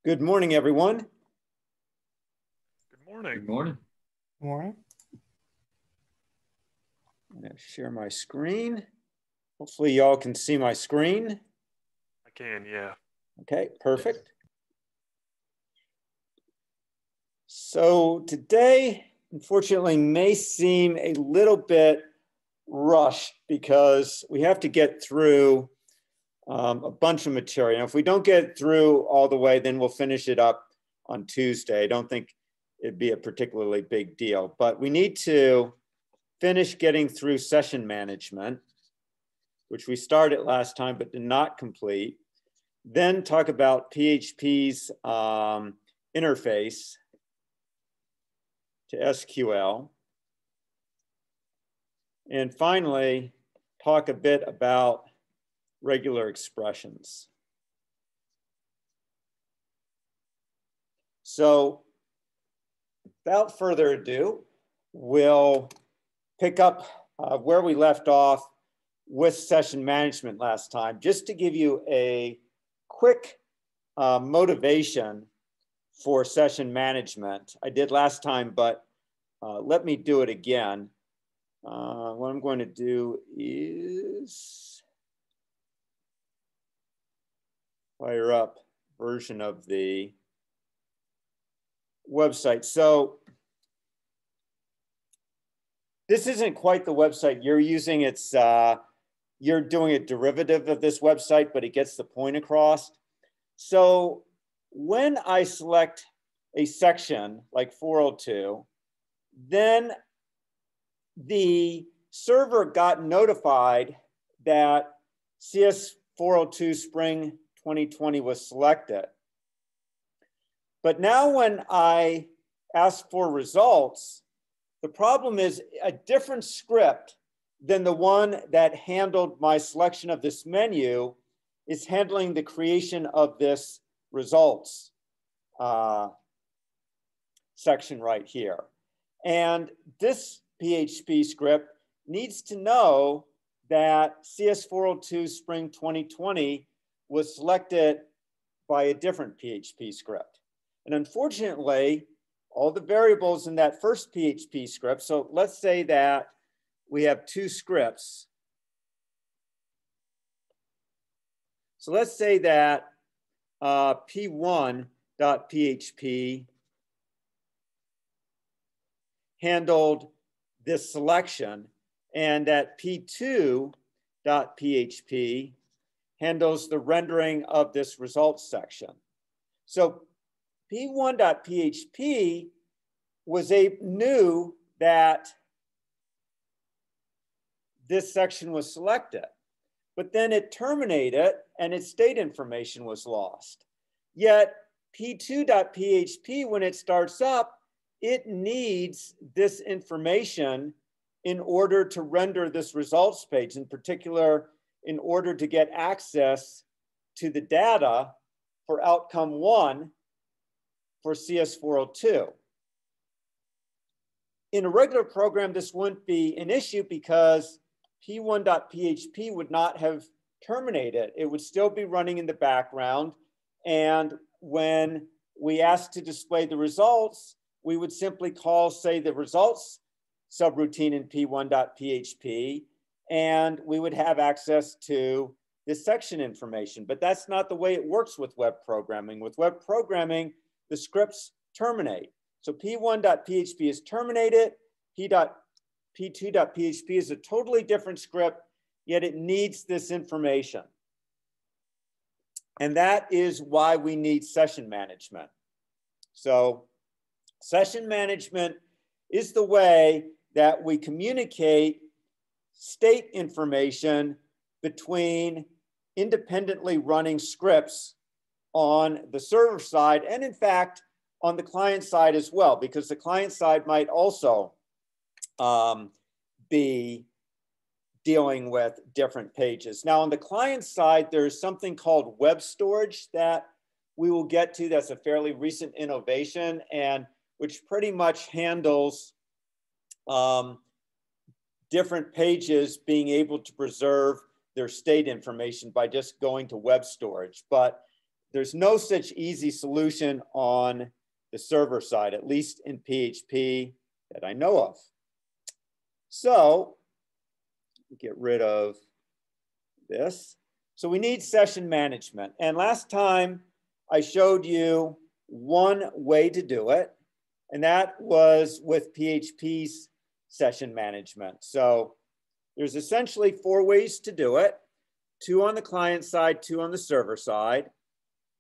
Good morning, everyone. Good morning. Good morning. Good morning. I'm going to share my screen. Hopefully y'all can see my screen. I can, yeah. Okay, perfect. So today, unfortunately, may seem a little bit rushed because we have to get through a bunch of material. And if we don't get through all the way, then we'll finish it up on Tuesday. I don't think it'd be a particularly big deal, but we need to finish getting through session management, which we started last time but did not complete. Then talk about PHP's interface to SQL. And finally, talk a bit about regular expressions. So without further ado, we'll pick up where we left off with session management last time, just to give you a quick motivation for session management. I did last time, but let me do it again. What I'm going to do is fire up version of the website. So this isn't quite the website you're using. It's you're doing a derivative of this website, but it gets the point across. So when I select a section like 402, then the server got notified that CS402 Spring 2020 was selected. But now when I ask for results, the problem is a different script than the one that handled my selection of this menu is handling the creation of this results section right here. And this PHP script needs to know that CS402 Spring 2020 was selected by a different PHP script. And unfortunately, all the variables in that first PHP script, so let's say that we have two scripts. So let's say that p1.php handled this selection, and that p2.php handles the rendering of this results section. So p1.php knew that this section was selected, but then it terminated and its state information was lost. Yet p2.php, when it starts up, it needs this information in order to render this results page, in particular, in order to get access to the data for outcome 1 for CS402. In a regular program, this wouldn't be an issue because p1.php would not have terminated. It would still be running in the background. And when we asked to display the results, we would simply call, say, the results subroutine in p1.php, and we would have access to this section information. But that's not the way it works with web programming. With web programming, the scripts terminate. So p1.php is terminated, p2.php is a totally different script, yet it needs this information. And that is why we need session management. So session management is the way that we communicate state information between independently running scripts on the server side, and in fact, on the client side as well, because the client side might also be dealing with different pages. Now, on the client side, there's something called web storage that we will get to. That's a fairly recent innovation, and which pretty much handles different pages being able to preserve their state information by just going to web storage. But there's no such easy solution on the server side, at least in PHP that I know of. So get rid of this. So we need session management. And last time I showed you one way to do it, and that was with PHP's session management. So there's essentially 4 ways to do it: 2 on the client side, 2 on the server side.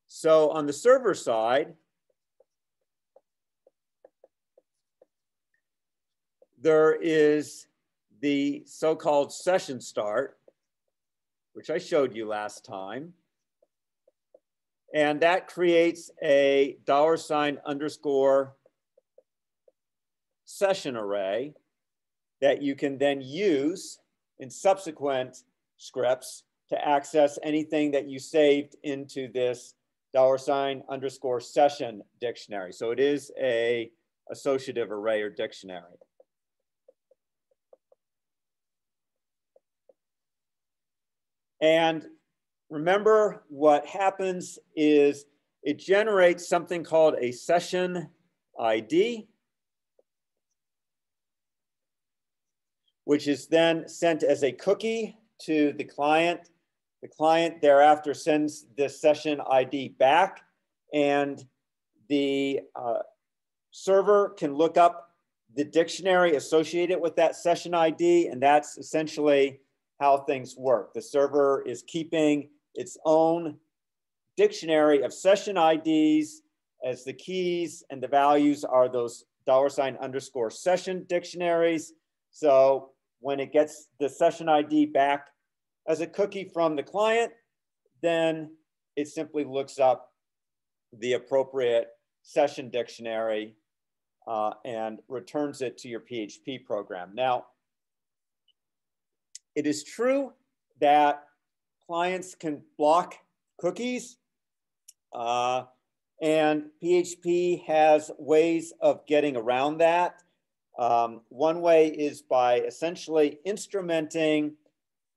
So on the server side, there is the so-called session start, which I showed you last time. And that creates a $_ session array that you can then use in subsequent scripts to access anything that you saved into this $_ session dictionary. So it is a associative array or dictionary. And remember, what happens is it generates something called a session ID, which is then sent as a cookie to the client. The client thereafter sends this session ID back, and the server can look up the dictionary associated with that session ID, and that's essentially how things work. The server is keeping its own dictionary of session IDs as the keys, and the values are those $_ session dictionaries. So when it gets the session ID back as a cookie from the client, then it simply looks up the appropriate session dictionary and returns it to your PHP program. Now, it is true that clients can block cookies, and PHP has ways of getting around that. One way is by essentially instrumenting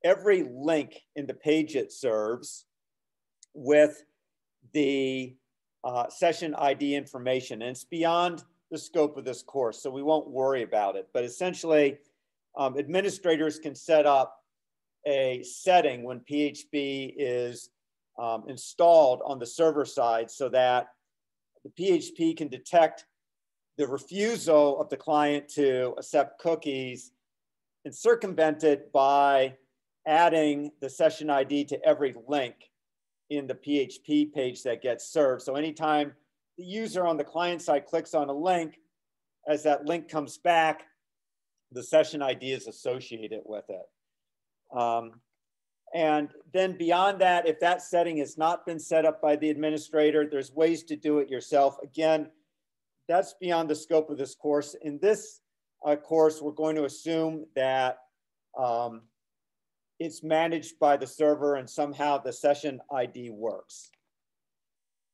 every link in the page it serves with the session ID information. And it's beyond the scope of this course, so we won't worry about it. But essentially, administrators can set up a setting when PHP is installed on the server side so that the PHP can detect the refusal of the client to accept cookies and circumvent it by adding the session ID to every link in the PHP page that gets served. So anytime the user on the client side clicks on a link, as that link comes back, the session ID is associated with it. And then beyond that, if that setting has not been set up by the administrator, there's ways to do it yourself. Again, that's beyond the scope of this course. In this course, we're going to assume that it's managed by the server and somehow the session ID works.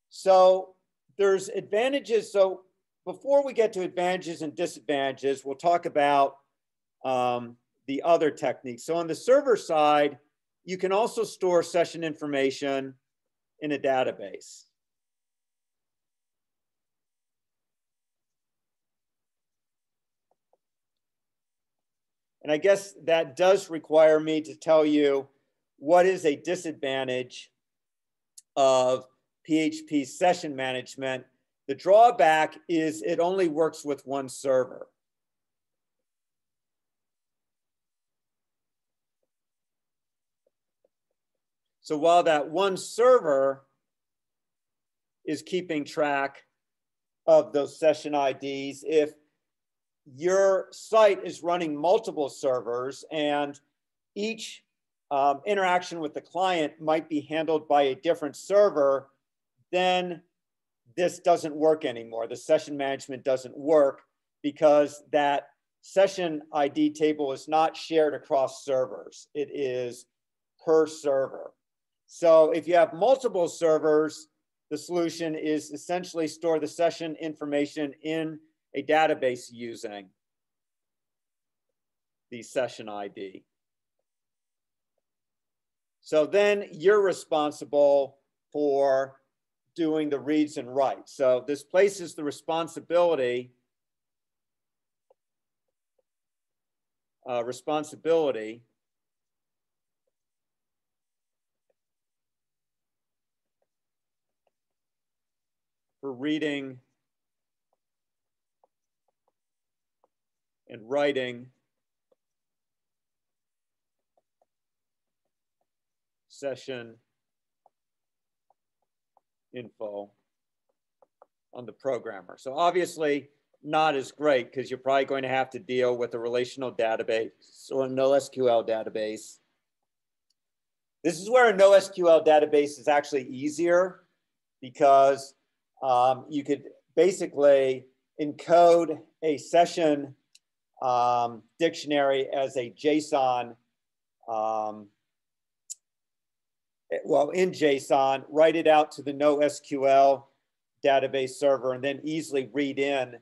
So there's advantages. So before we get to advantages and disadvantages, we'll talk about the other techniques. So on the server side, you can also store session information in a database. And I guess that does require me to tell you what is a disadvantage of PHP session management. The drawback is it only works with one server. So while that one server is keeping track of those session IDs, if your site is running multiple servers and each interaction with the client might be handled by a different server, then this doesn't work anymore. The session management doesn't work because that session ID table is not shared across servers. It is per server. So if you have multiple servers, the solution is essentially store the session information in a database using the session ID. So then you're responsible for doing the reads and writes. So this places the responsibility for reading and writing session info on the programmer. So obviously not as great because you're probably going to have to deal with a relational database or a NoSQL database. This is where a NoSQL database is actually easier because you could basically encode a session dictionary as a JSON, in JSON, write it out to the NoSQL database server, and then easily read in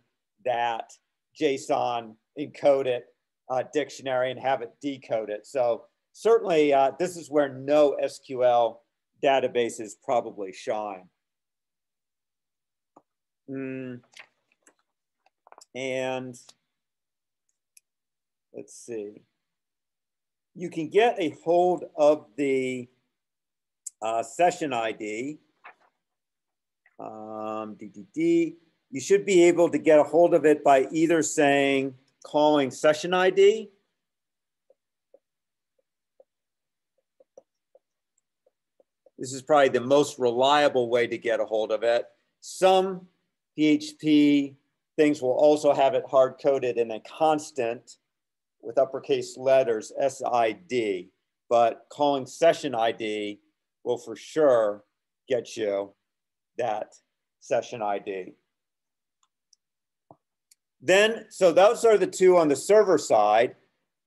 that JSON encoded dictionary and have it decode it. So certainly this is where NoSQL databases probably shine. And let's see. You can get a hold of the session ID. You should be able to get a hold of it by either calling session ID. This is probably the most reliable way to get a hold of it. Some PHP things will also have it hard-coded in a constant with uppercase letters, SID, but calling session ID will for sure get you that session ID. Then, so those are the two on the server side.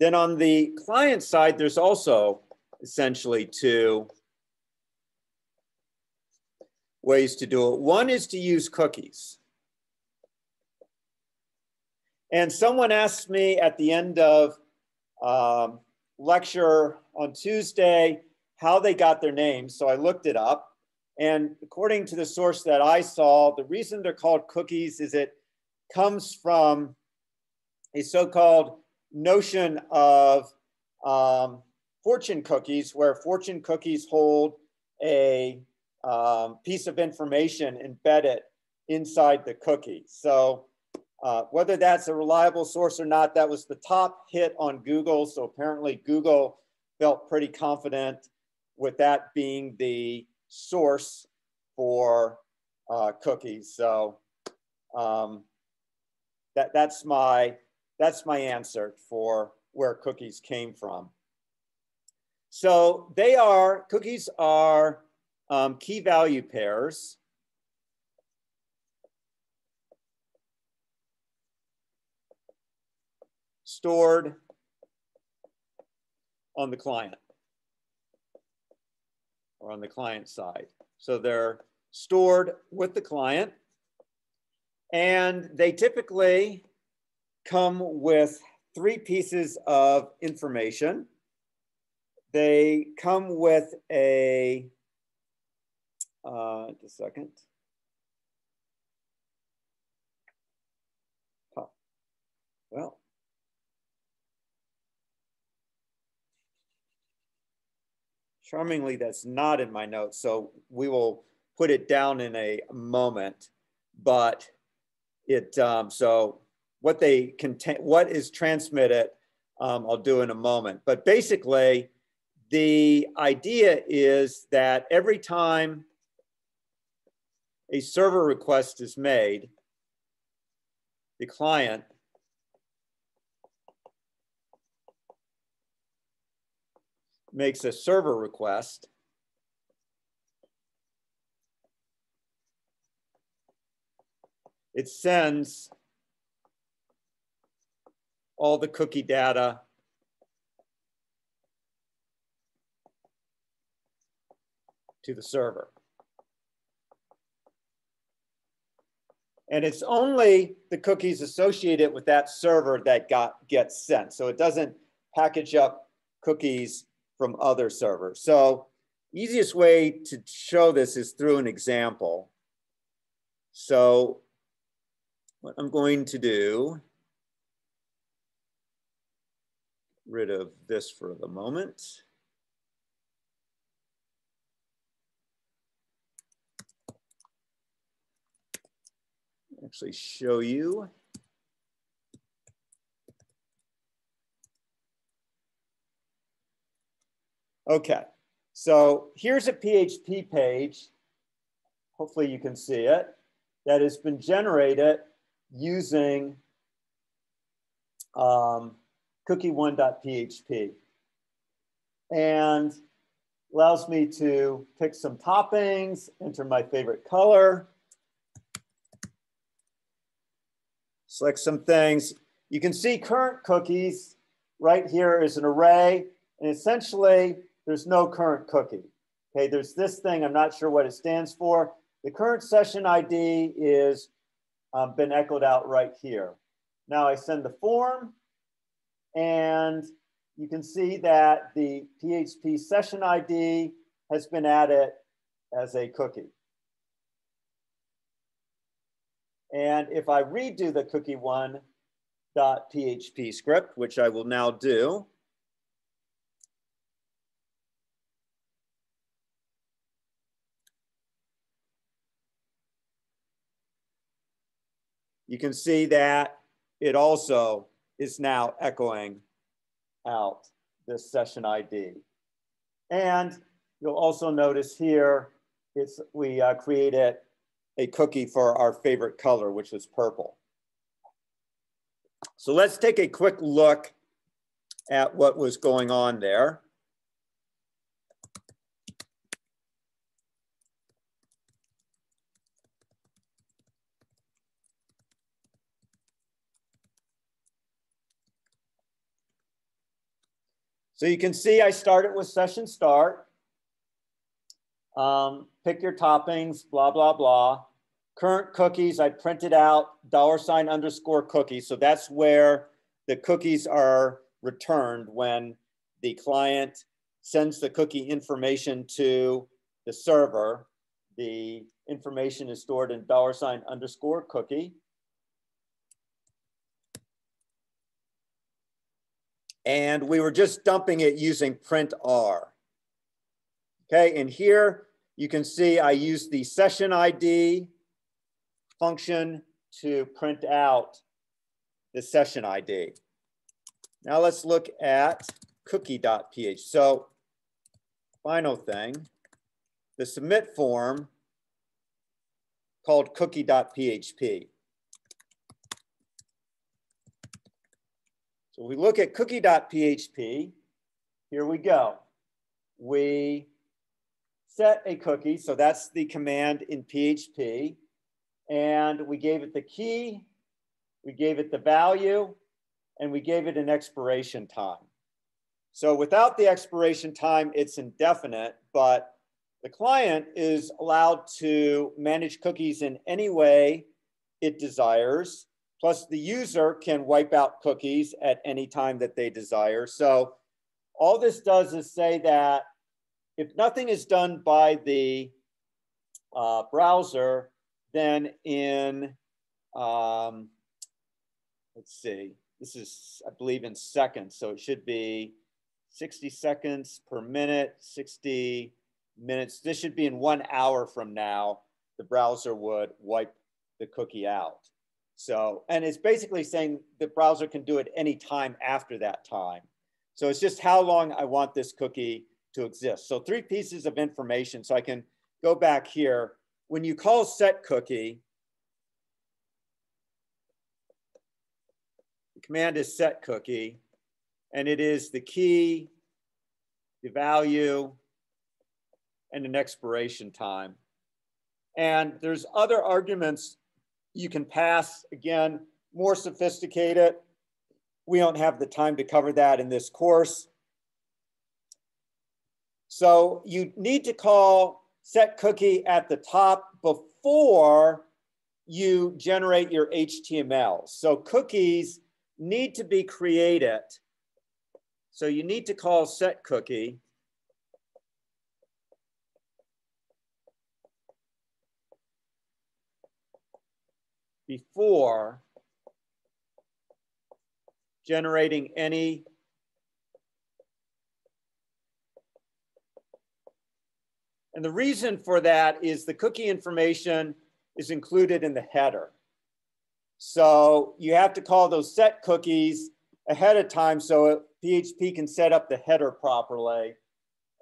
Then on the client side, there's also essentially two ways to do it. One is to use cookies. And someone asked me at the end of lecture on Tuesday how they got their names. So I looked it up. And according to the source that I saw, the reason they're called cookies is it comes from a so-called notion of fortune cookies, where fortune cookies hold a piece of information embedded inside the cookie. So whether that's a reliable source or not, that was the top hit on Google. So apparently Google felt pretty confident with that being the source for cookies. So that's my answer for where cookies came from. So cookies are key value pairs. Stored on the client or on the client side. So they're stored with the client, and they typically come with 3 pieces of information. They come with a, just a second. Well, charmingly, that's not in my notes, so we will put it down in a moment. But it so what they contain, what is transmitted, I'll do in a moment. But basically, the idea is that every time a server request is made, the client makes a server request. It sends all the cookie data to the server. And it's only the cookies associated with that server that gets sent. So it doesn't package up cookies from other servers. So easiest way to show this is through an example. So what I'm going to do, rid of this for the moment. Actually show you. Okay, so here's a PHP page. Hopefully you can see it, that has been generated using cookie1.php, and allows me to pick some toppings, enter my favorite color, select some things. You can see current cookies right here is an array, and essentially there's no current cookie. Okay, there's this thing, I'm not sure what it stands for. The current session ID is been echoed out right here. Now I send the form, and you can see that the PHP session ID has been added as a cookie. And if I redo the cookie1.php script, which I will now do, you can see that it also is now echoing out this session ID. And you'll also notice here, we created a cookie for our favorite color, which is purple. So let's take a quick look at what was going on there. So you can see I started with session start. Pick your toppings, blah, blah, blah. Current cookies, I printed out $_cookie. So that's where the cookies are returned when the client sends the cookie information to the server. The information is stored in $_cookie. And we were just dumping it using print R. Okay, and here you can see I used the session ID function to print out the session ID. Now let's look at cookie.php. So final thing, the submit form called cookie.php. So we look at cookie.php, here we go. We set a cookie, so that's the command in PHP, and we gave it the key, we gave it the value, and we gave it an expiration time. So without the expiration time, it's indefinite, but the client is allowed to manage cookies in any way it desires. Plus the user can wipe out cookies at any time that they desire. So all this does is say that if nothing is done by the browser, then in, let's see, this is, I believe, in seconds. So it should be 60 seconds per minute, 60 minutes. This should be in 1 hour from now, the browser would wipe the cookie out. So, and it's basically saying the browser can do it any time after that time. So it's just how long I want this cookie to exist. So 3 pieces of information. So I can go back here. When you call set cookie, the command is set cookie, and it is the key, the value, and an expiration time. And there's other arguments you can pass, again, more sophisticated. We don't have the time to cover that in this course. So you need to call set cookie at the top before you generate your HTML. So cookies need to be created. So you need to call set cookie before generating any and the reason for that is the cookie information is included in the header. So you have to call those set cookies ahead of time so PHP can set up the header properly.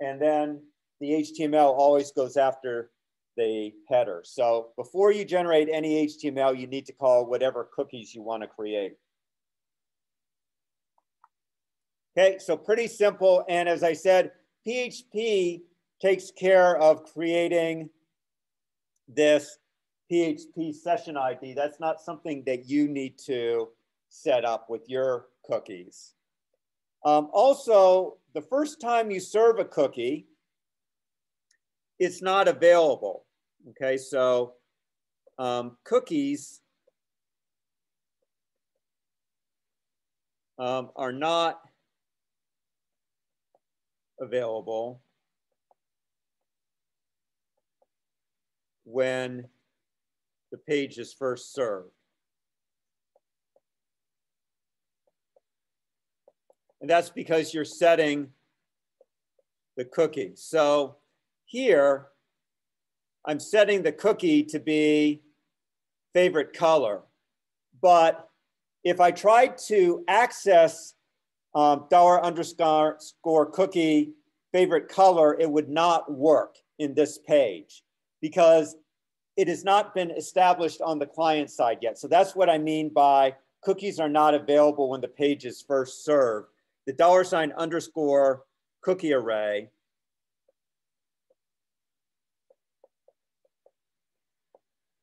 And then the HTML always goes after the header. So before you generate any HTML, you need to call whatever cookies you want to create. Okay, so pretty simple. And as I said, PHP takes care of creating this PHP session ID. That's not something that you need to set up with your cookies. Also, the first time you serve a cookie, it's not available. Okay, so cookies are not available when the page is first served. And that's because you're setting the cookie. So here, I'm setting the cookie to be favorite color. But if I tried to access $_cookie favorite color, it would not work in this page because it has not been established on the client side yet. So that's what I mean by cookies are not available when the page is first served. The $_ cookie array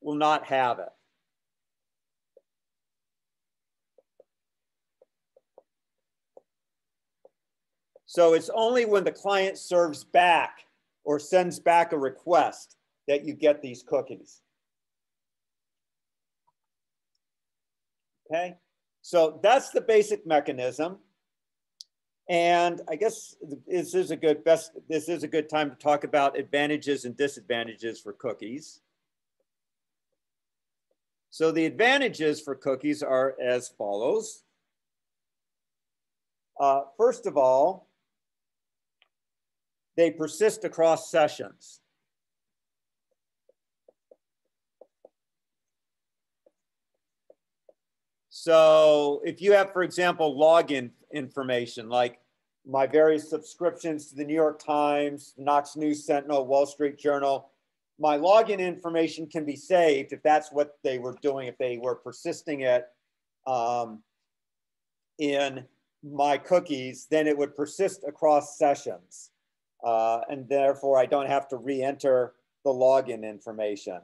will not have it. So it's only when the client serves back or sends back a request that you get these cookies. Okay, so that's the basic mechanism. And I guess this is a good time to talk about advantages and disadvantages for cookies. So the advantages for cookies are as follows. First of all, they persist across sessions. So if you have, for example, login information, like my various subscriptions to the New York Times, Knox News Sentinel, Wall Street Journal, my login information can be saved if that's what they were doing, if they were persisting it in my cookies, then it would persist across sessions. And therefore, I don't have to re-enter the login information.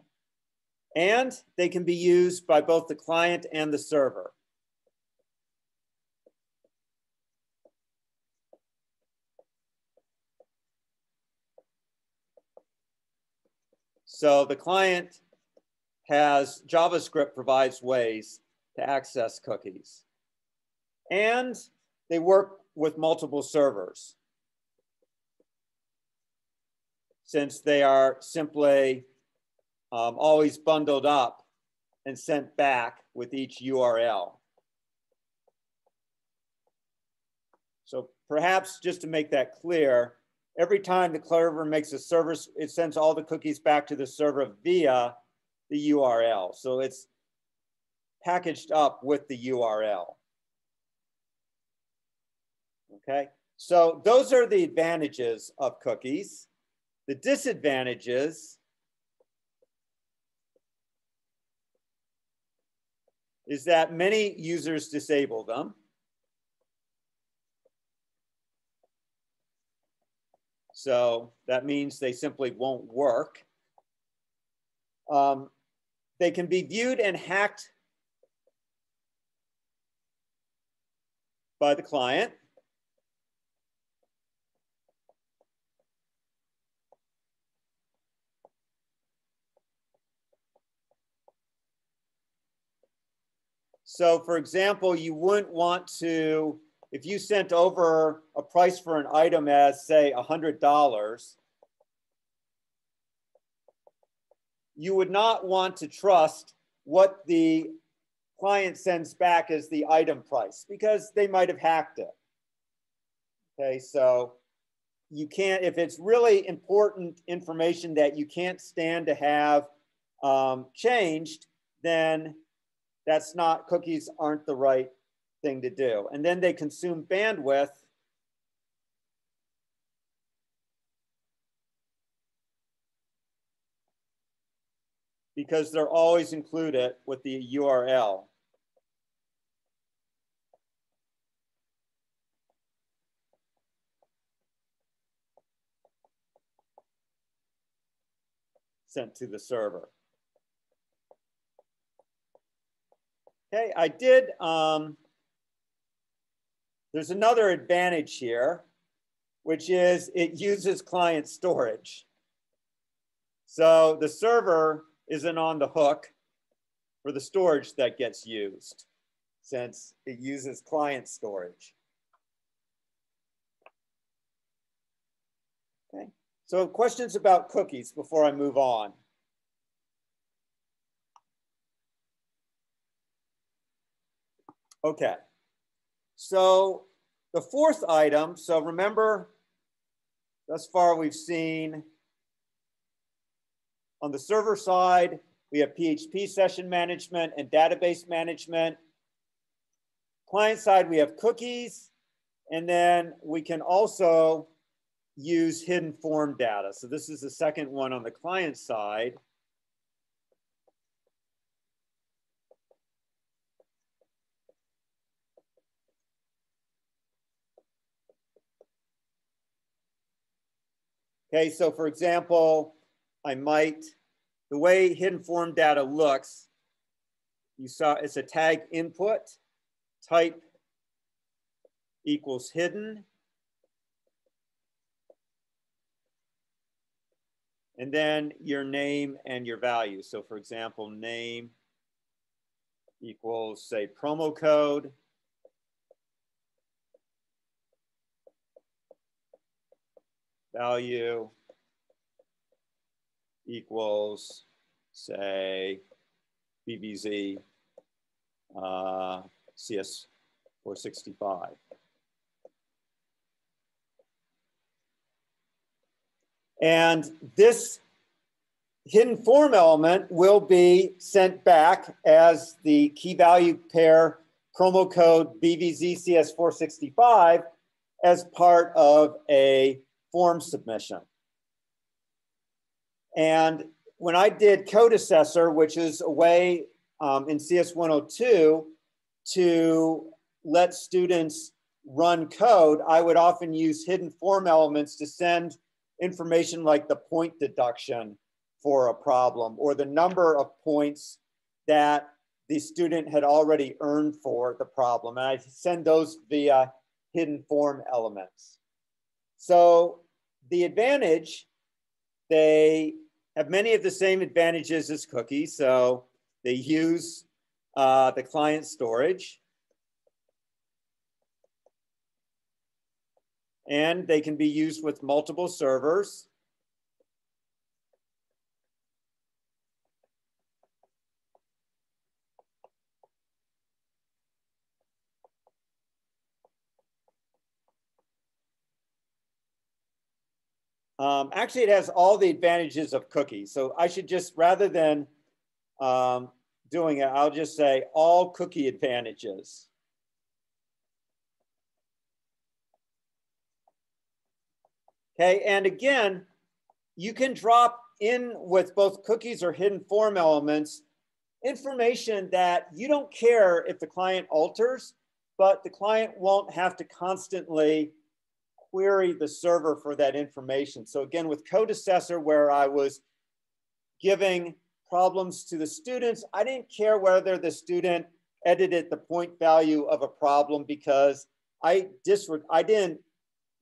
And they can be used by both the client and the server. So the client has, JavaScript provides ways to access cookies. And they work with multiple servers, since they are simply always bundled up and sent back with each URL. So perhaps just to make that clear, every time the server makes a service, it sends all the cookies back to the server via the URL. So it's packaged up with the URL. Okay, so those are the advantages of cookies. The disadvantages is that many users disable them. So that means they simply won't work. They can be viewed and hacked by the client. So for example, you wouldn't want to, if you sent over a price for an item as say $100, you would not want to trust what the client sends back as the item price because they might have hacked it. Okay, so you can't, if it's really important information that you can't stand to have changed, then that's not, cookies aren't the right thing to do. And then they consume bandwidth because they're always included with the URL. Sent to the server. Okay, I did, there's another advantage here, which is it uses client storage. So the server isn't on the hook for the storage that gets used since it uses client storage. Okay, so questions about cookies before I move on? Okay, so the fourth item, so remember, thus far we've seen on the server side, we have PHP session management and database management. Client side, we have cookies, and then we can also use hidden form data. So this is the second one on the client side. Okay, so for example, I might, the way hidden form data looks, you saw it's a tag input, type equals hidden, and then your name and your value. So for example, name equals, say, promo code. Value equals, say, BBZ cs465. And this hidden form element will be sent back as the key value pair promo code BVZ cs465 as part of a form submission. And when I did Code Assessor, which is a way in CS102 to let students run code, I would often use hidden form elements to send information like the point deduction for a problem or the number of points that the student had already earned for the problem. And I send those via hidden form elements. So the advantage, they have many of the same advantages as cookies. So they use the client storage. And they can be used with multiple servers. Actually, it has all the advantages of cookies. So I should just, rather than doing it, I'll just say all cookie advantages. Okay, and again, you can drop in with both cookies or hidden form elements information that you don't care if the client alters, but the client won't have to constantly query the server for that information. So again, with Code Assessor, where I was giving problems to the students, I didn't care whether the student edited the point value of a problem because I didn't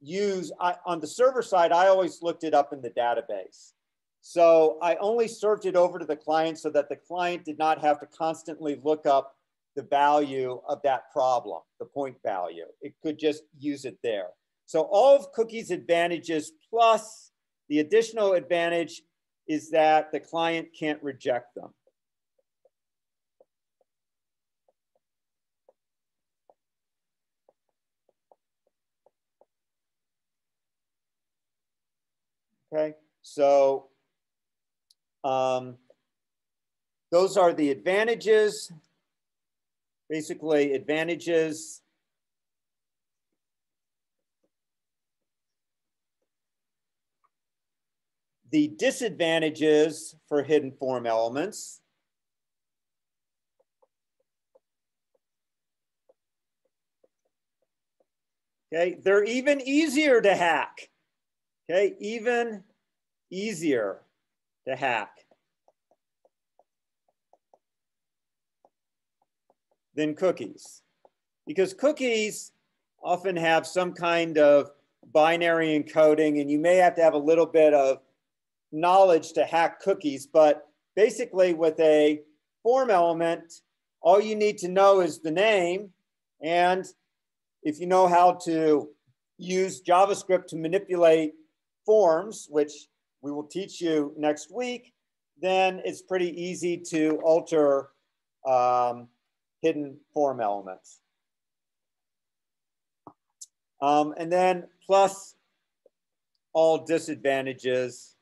use, on the server side, I always looked it up in the database. So I only served it over to the client so that the client did not have to constantly look up the value of that problem, the point value. It could just use it there. So all of cookies' advantages plus the additional advantage is that the client can't reject them. Okay, so those are the advantages. Basically, advantages. The disadvantages for hidden form elements. Okay, they're even easier to hack. Okay, even easier to hack than cookies, because cookies often have some kind of binary encoding, and you may have to have a little bit of knowledge to hack cookies. But basically, with a form element, all you need to know is the name, and if you know how to use JavaScript to manipulate forms, which we will teach you next week, then it's pretty easy to alter hidden form elements. And then plus all disadvantages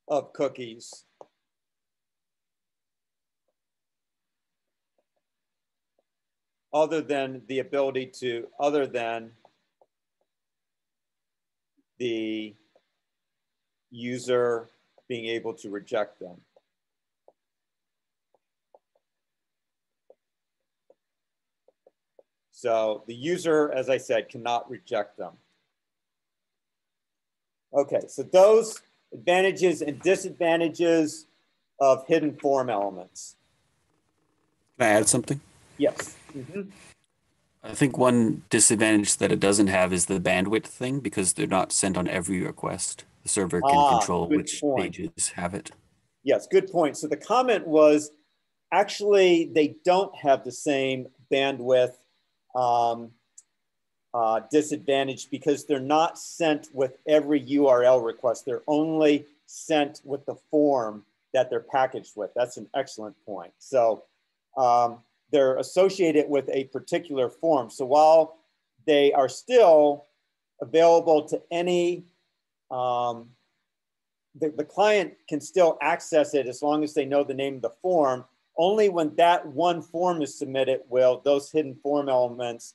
of cookies. Other than the ability to, other than the user being able to reject them. So the user, as I said, cannot reject them. Okay, so those advantages and disadvantages of hidden form elements. Can I add something? Yes. I think one disadvantage that it doesn't have is the bandwidth thing, because they're not sent on every request. The server can control which pages have it. Yes, good point. So the comment was actually they don't have the same bandwidth disadvantage because they're not sent with every URL request. They're only sent with the form that they're packaged with. That's an excellent point. So they're associated with a particular form. So while they are still available to any, the client can still access it as long as they know the name of the form. Only when that one form is submitted will those hidden form elements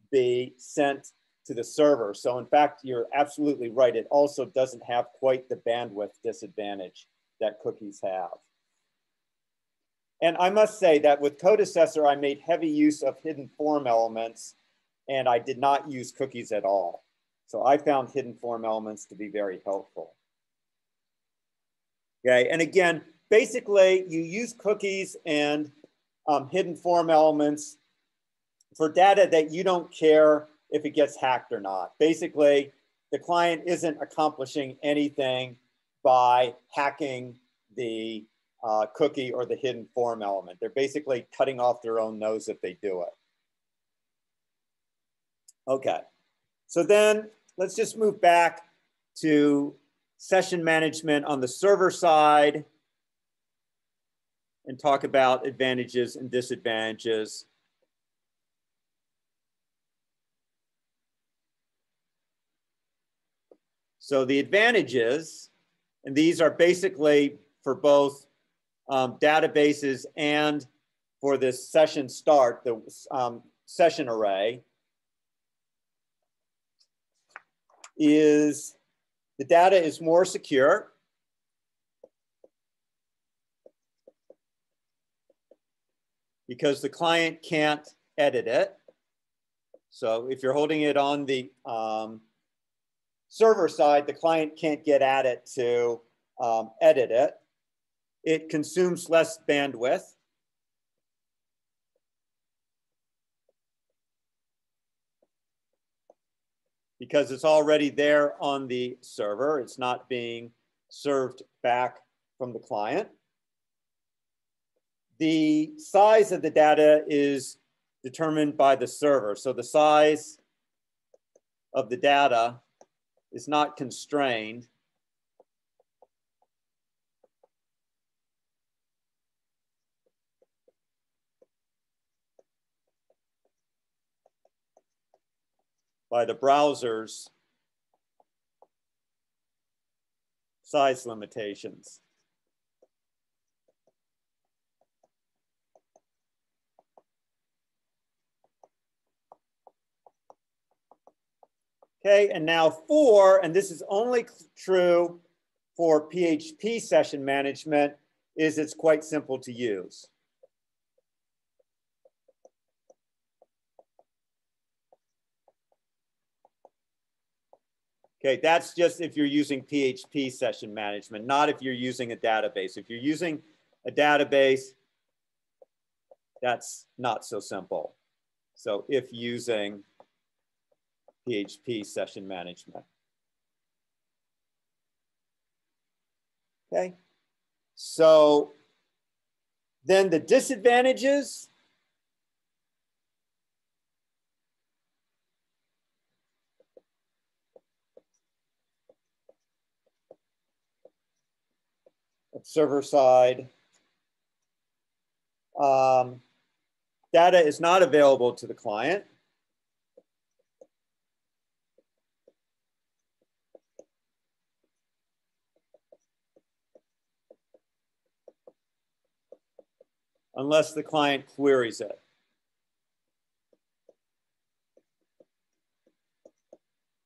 be sent to the server. So in fact, you're absolutely right. It also doesn't have quite the bandwidth disadvantage that cookies have. And I must say that with Code Assessor, I made heavy use of hidden form elements, and I did not use cookies at all. So I found hidden form elements to be very helpful. Okay, and again, basically you use cookies and hidden form elements for data that you don't care if it gets hacked or not. Basically, the client isn't accomplishing anything by hacking the cookie or the hidden form element. They're basically cutting off their own nose if they do it. Okay, so then let's just move back to session management on the server side and talk about advantages and disadvantages. So the advantages, and these are basically for both databases and for this session start, the session array, is the data is more secure. Because the client can't edit it. So if you're holding it on the server side, the client can't get at it to edit it. It consumes less bandwidth. Because it's already there on the server. It's not being served back from the client. The size of the data is determined by the server. So the size of the data is not constrained. by the browser's size limitations. Okay, and now for, and this is only true for PHP session management, is it's quite simple to use. Okay, that's just if you're using PHP session management, not if you're using a database. If you're using a database, that's not so simple. So if using PHP session management. Okay, so then the disadvantages. Server side. Data is not available to the client. Unless the client queries it.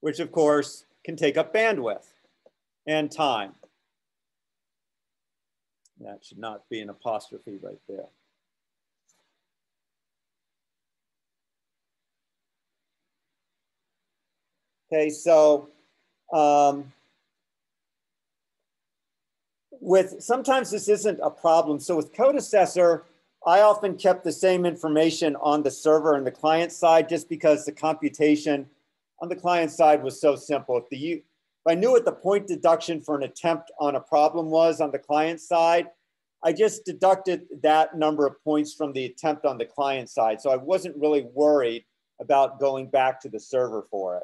Which of course can take up bandwidth and time. That should not be an apostrophe right there. Okay, so sometimes this isn't a problem. So with Code Assessor, I often kept the same information on the server and the client side just because the computation on the client side was so simple. If I knew what the point deduction for an attempt on a problem was on the client side, I just deducted that number of points from the attempt on the client side. So I wasn't really worried about going back to the server for it.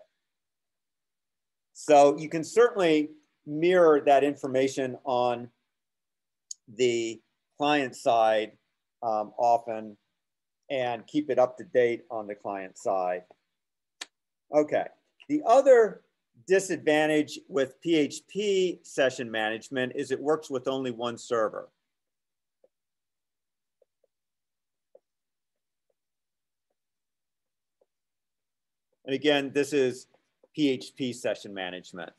So you can certainly mirror that information on the client side often and keep it up to date on the client side. Okay, the other disadvantage with PHP session management is it works with only one server. And again, this is PHP session management.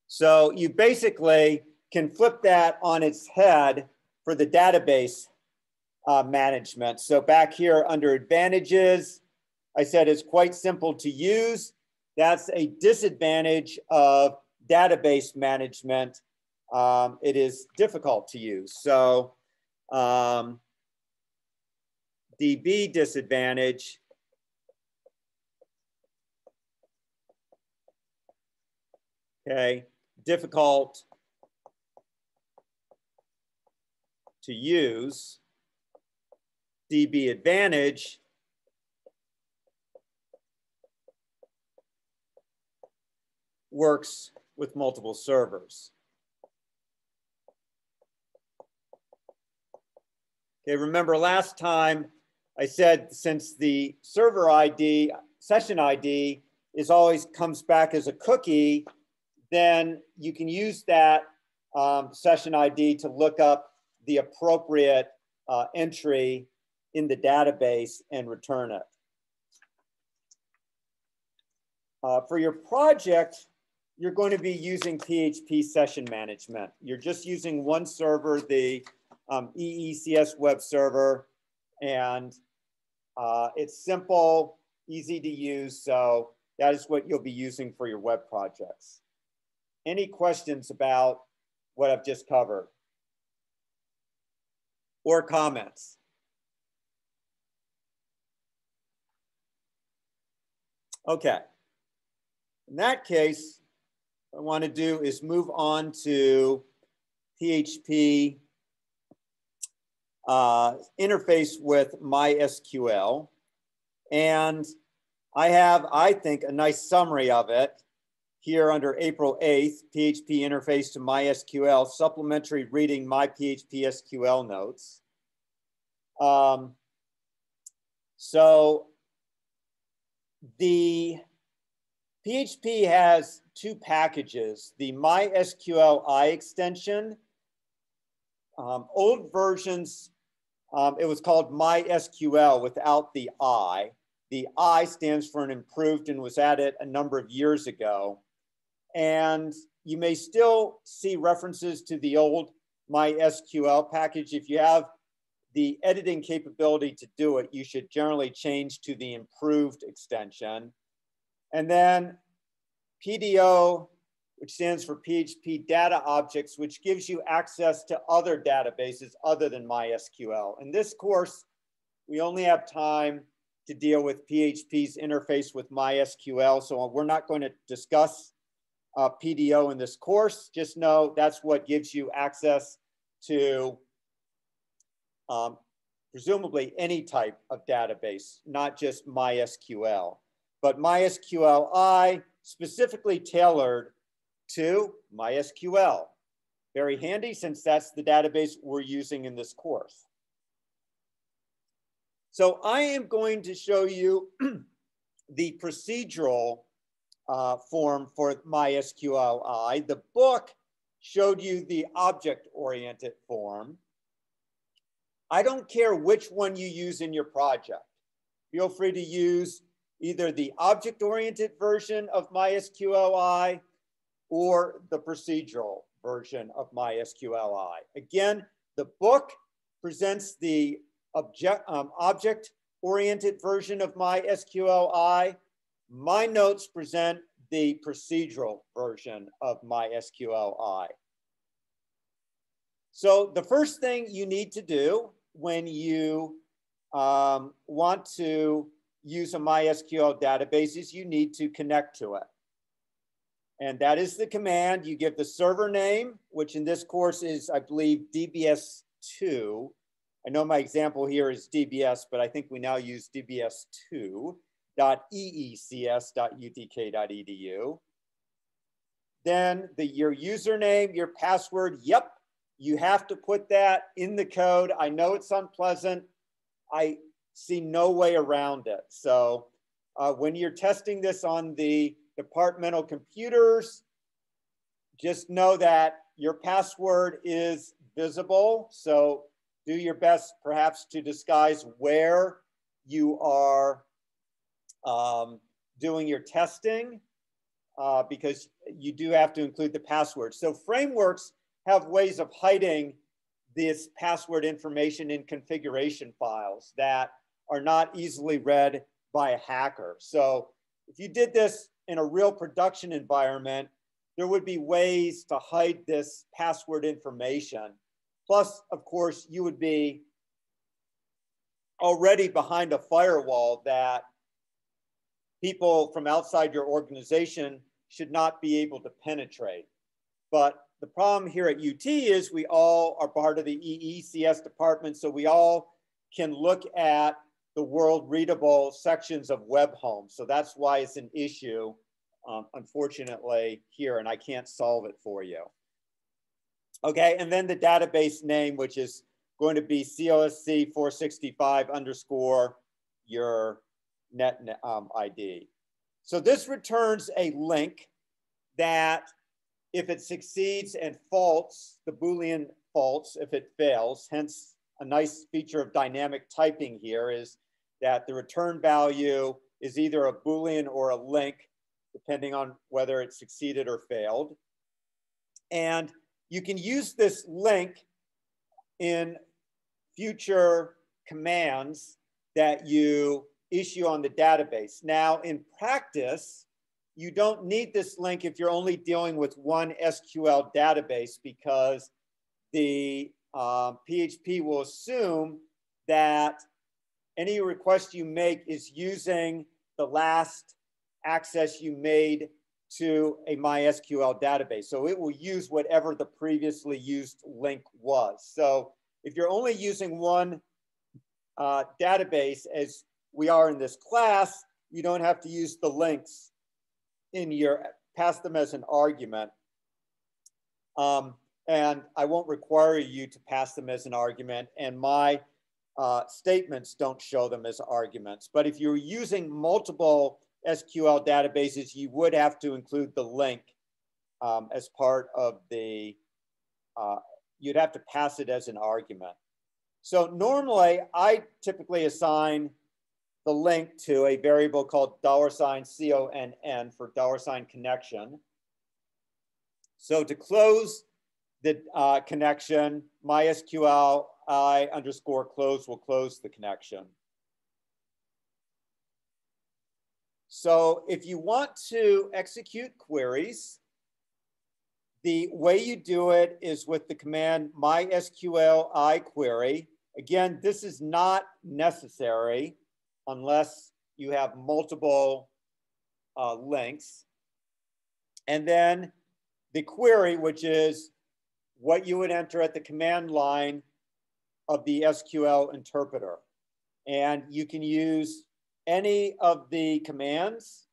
So you basically can flip that on its head for the database management. So back here under advantages, I said it's quite simple to use. That's a disadvantage of database management. It is difficult to use. So DB disadvantage. Okay, difficult to use. DB advantage. Works with multiple servers. Okay, remember last time I said since the server ID, session ID is always comes back as a cookie, then you can use that session ID to look up the appropriate entry in the database and return it. For your project, you're going to be using PHP session management. You're just using one server, the EECS web server, and it's simple, easy to use. So that is what you'll be using for your web projects. Any questions about what I've just covered? Or comments? Okay. In that case, what I want to do is move on to PHP interface with MySQL. And I have, I think, a nice summary of it here under April 8th, PHP interface to MySQL, supplementary reading my PHP SQL notes. So the PHP has two packages, the MySQLi extension. Old versions, it was called MySQL without the I. The I stands for an improved and was added a number of years ago. And you may still see references to the old MySQL package. If you have the editing capability to do it, you should generally change to the improved extension. And then PDO, which stands for PHP Data Objects, which gives you access to other databases other than MySQL. In this course, we only have time to deal with PHP's interface with MySQL, so we're not going to discuss PDO in this course. Just know that's what gives you access to presumably any type of database, not just MySQL. But MySQLi specifically tailored to MySQL. Very handy since that's the database we're using in this course. So I am going to show you the procedural form for MySQLi. The book showed you the object-oriented form. I don't care which one you use in your project. Feel free to use either the object-oriented version of MySQLi or the procedural version of MySQLi. Again, the book presents the object-oriented version of MySQLi. My notes present the procedural version of MySQLi. So the first thing you need to do when you want to use a MySQL database is you need to connect to it. And that is the command. You give the server name, which in this course is, I believe, DBS2. I know my example here is DBS, but I think we now use dbs2.eecs.utk.edu. Then your username, your password, yep, you have to put that in the code. I know it's unpleasant. I see no way around it. So when you're testing this on the departmental computers, just know that your password is visible. So do your best perhaps to disguise where you are doing your testing because you do have to include the password. So frameworks have ways of hiding this password information in configuration files that are not easily read by a hacker. So if you did this in a real production environment, there would be ways to hide this password information. Plus, of course, you would be already behind a firewall that people from outside your organization should not be able to penetrate. But the problem here at UT is we all are part of the EECS department, so we all can look at the world readable sections of web home. So that's why it's an issue, unfortunately, here, and I can't solve it for you. Okay, and then the database name, which is going to be cs465 underscore your net ID. So this returns a link that if it succeeds and faults, the Boolean faults if it fails, hence a nice feature of dynamic typing here is that the return value is either a Boolean or a link, depending on whether it succeeded or failed. And you can use this link in future commands that you issue on the database. Now, in practice, you don't need this link if you're only dealing with one SQL database because the PHP will assume that any request you make is using the last access you made to a MySQL database. So it will use whatever the previously used link was. So if you're only using one database, as we are in this class, you don't have to use the links in your, pass them as an argument. And I won't require you to pass them as an argument. And my statements don't show them as arguments. But if you're using multiple SQL databases, you would have to include the link as part of the, you'd have to pass it as an argument. So normally, I typically assign the link to a variable called $CONN for $connection. So to close the connection, MySQL I_close will close the connection. So if you want to execute queries, the way you do it is with the command MySQL I_query. Again, this is not necessary unless you have multiple links. And then the query, which is what you would enter at the command line of the SQL interpreter. And you can use any of the commands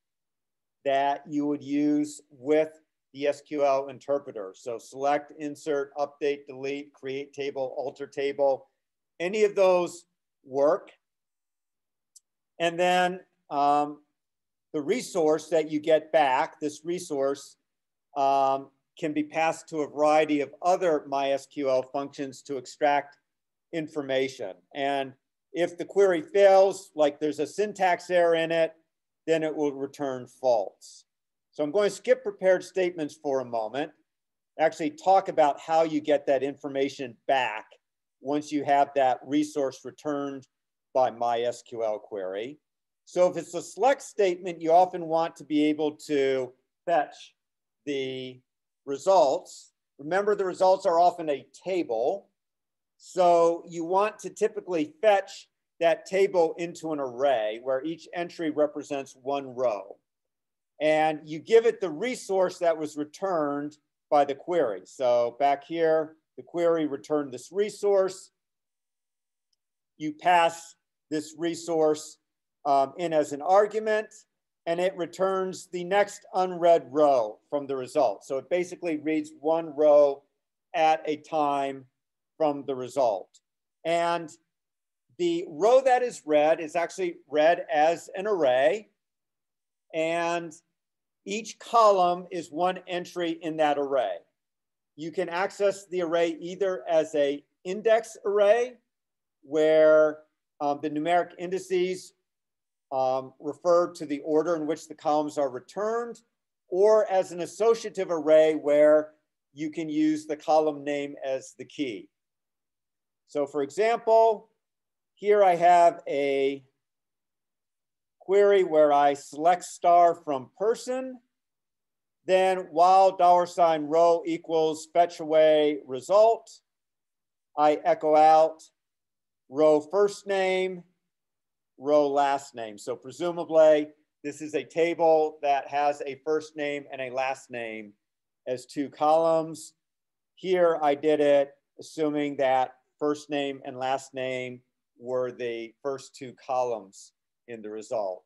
that you would use with the SQL interpreter. So select, insert, update, delete, create table, alter table, any of those work. And then the resource that you get back, this resource can be passed to a variety of other MySQL functions to extract information. And if the query fails, like there's a syntax error in it, then it will return false. So I'm going to skip prepared statements for a moment, actually talk about how you get that information back once you have that resource returned by MySQL query. So if it's a select statement, you often want to be able to fetch the results. Remember, the results are often a table. So you want to typically fetch that table into an array where each entry represents one row. And you give it the resource that was returned by the query. So back here, the query returned this resource. You pass this resource in as an argument, and it returns the next unread row from the result. So it basically reads one row at a time from the result. And the row that is read is actually read as an array, and each column is one entry in that array. You can access the array either as an index array, where the numeric indices refer to the order in which the columns are returned, or as an associative array where you can use the column name as the key. So for example, here I have a query where I select star from person, then while $row equals fetch away result, I echo out row first name, row last name. So presumably this is a table that has a first name and a last name as two columns. Here I did it assuming that first name and last name were the first two columns in the result.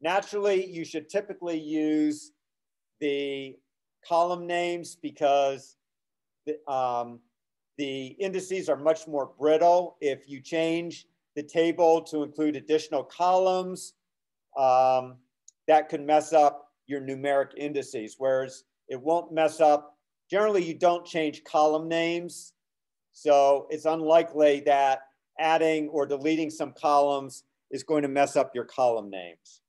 Naturally, you should typically use the column names because the indices are much more brittle. If you change the table to include additional columns, that could mess up your numeric indices, whereas it won't mess up. Generally, you don't change column names, so it's unlikely that adding or deleting some columns is going to mess up your column names.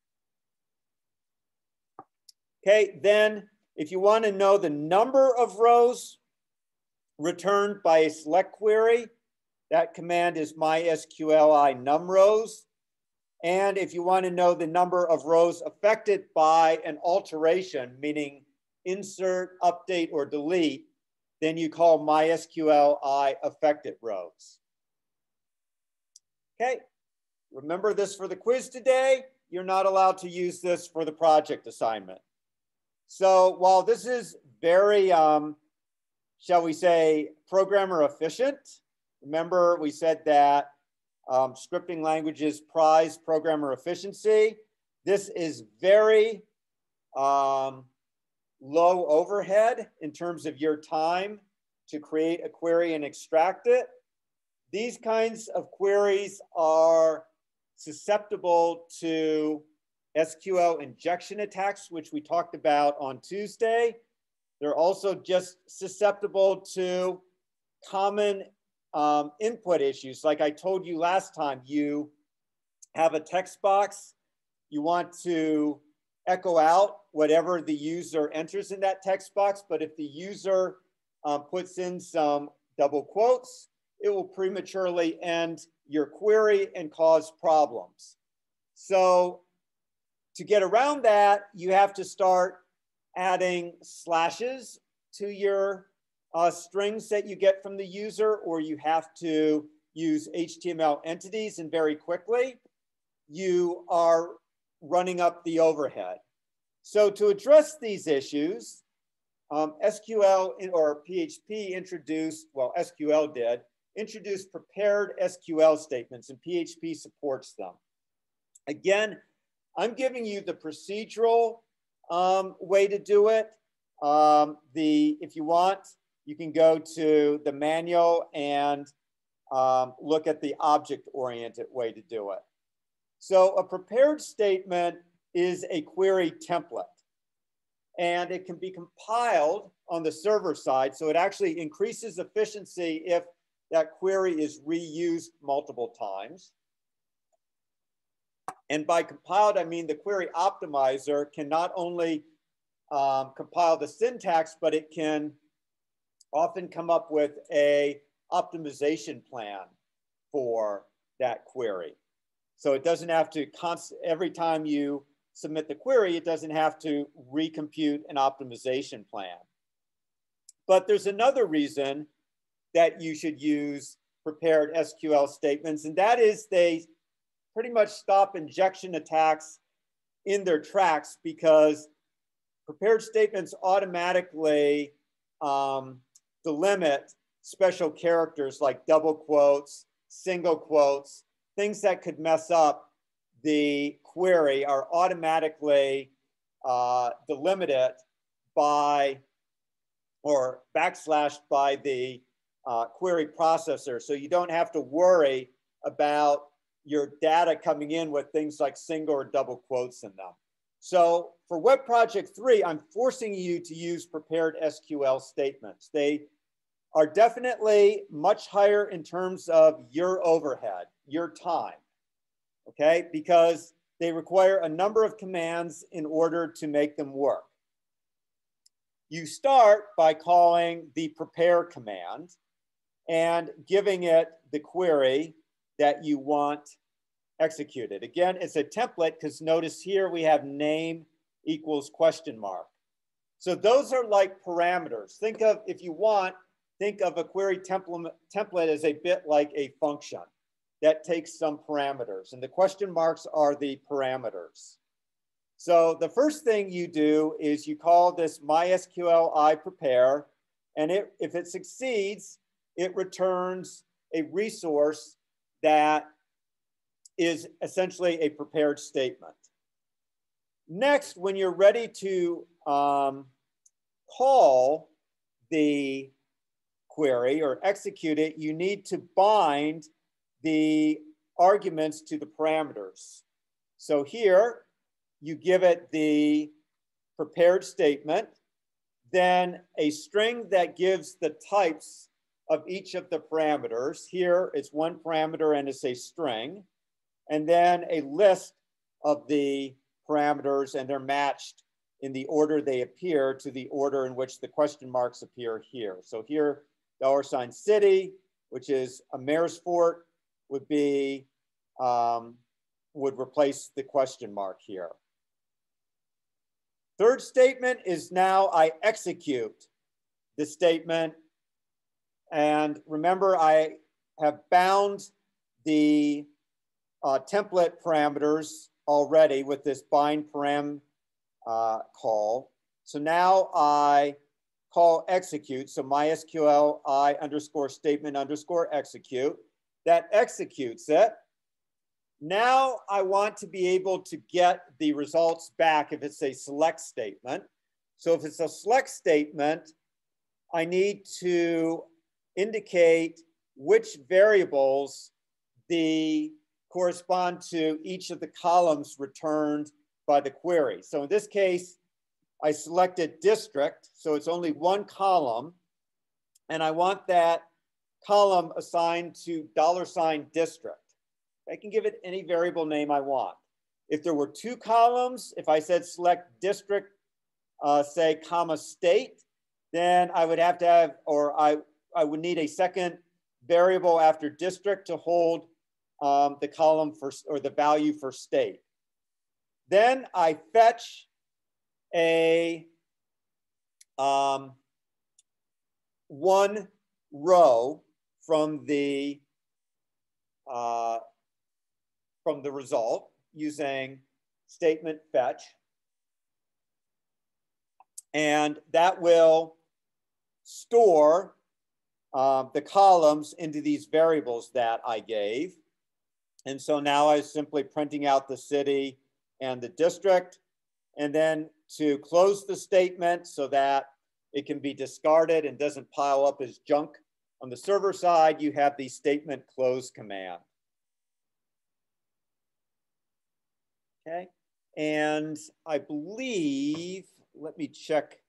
Okay, then if you want to know the number of rows returned by a select query, that command is MySQL numRows. And if you want to know the number of rows affected by an alteration, meaning insert, update, or delete, then you call MySQL affected rows. Okay, remember this for the quiz today. You're not allowed to use this for the project assignment. So while this is very, shall we say, programmer efficient, remember we said that scripting languages prize programmer efficiency. This is very low overhead in terms of your time to create a query and extract it. these kinds of queries are susceptible to SQL injection attacks, which we talked about on Tuesday. They're also just susceptible to common input issues. Like I told you last time, you have a text box, you want to echo out whatever the user enters in that text box, but if the user puts in some double quotes, it will prematurely end your query and cause problems. So to get around that, you have to start adding slashes to your strings that you get from the user, or you have to use HTML entities, and very quickly, you are running up the overhead. So to address these issues, SQL or PHP introduced, well, SQL did, introduce prepared SQL statements, and PHP supports them. Again, I'm giving you the procedural way to do it. If you want, you can go to the manual and look at the object-oriented way to do it. So a prepared statement is a query template, and it can be compiled on the server side. So it actually increases efficiency if that query is reused multiple times. And by compiled, I mean the query optimizer can not only compile the syntax, but it can often come up with a optimization plan for that query. So it doesn't have to every time you submit the query, it doesn't have to recompute an optimization plan. But there's another reason that you should use prepared SQL statements, and that is they pretty much stop injection attacks in their tracks, because prepared statements automatically delimit special characters like double quotes, single quotes, things that could mess up the query are automatically delimited by or backslashed by the query processor. So you don't have to worry about your data coming in with things like single or double quotes in them. So for Web Project 3, I'm forcing you to use prepared SQL statements. They are definitely much higher in terms of your overhead, your time, okay? Because they require a number of commands in order to make them work. You start by calling the prepare command and giving it the query that you want executed. Again, it's a template, because notice here we have name equals question mark. So those are like parameters. Think of, if you want, think of a query template as a bit like a function that takes some parameters, and the question marks are the parameters. So the first thing you do is you call this MySQL I prepare, and if it succeeds, it returns a resource that is essentially a prepared statement. Next, when you're ready to call the query or execute it, you need to bind the arguments to the parameters. So here, you give it the prepared statement, then a string that gives the types of each of the parameters. Here, it's one parameter and it's a string, and then a list of the parameters, and they're matched in the order they appear to the order in which the question marks appear here. So here, $city, which is Amersfoort, would be, would replace the question mark here. Third statement is now I execute the statement. And remember, I have bound the template parameters already with this bind param call. So now I call execute. So MySQL I underscore statement underscore execute. That executes it. Now I want to be able to get the results back if it's a select statement. So if it's a select statement, I need to indicate which variables correspond to each of the columns returned by the query. So in this case, I selected district, so it's only one column, and I want that column assigned to $district. I can give it any variable name I want. If there were two columns, if I said select district, say comma state, then I would have to have, or I would need a second variable after district to hold the column for, or the value for state. Then I fetch a one row from the result using statement fetch, and that will store the columns into these variables that I gave. And so now I'm simply printing out the city and the district, and then to close the statement so that it can be discarded and doesn't pile up as junk on the server side, you have the statement close command. Okay, and I believe, let me check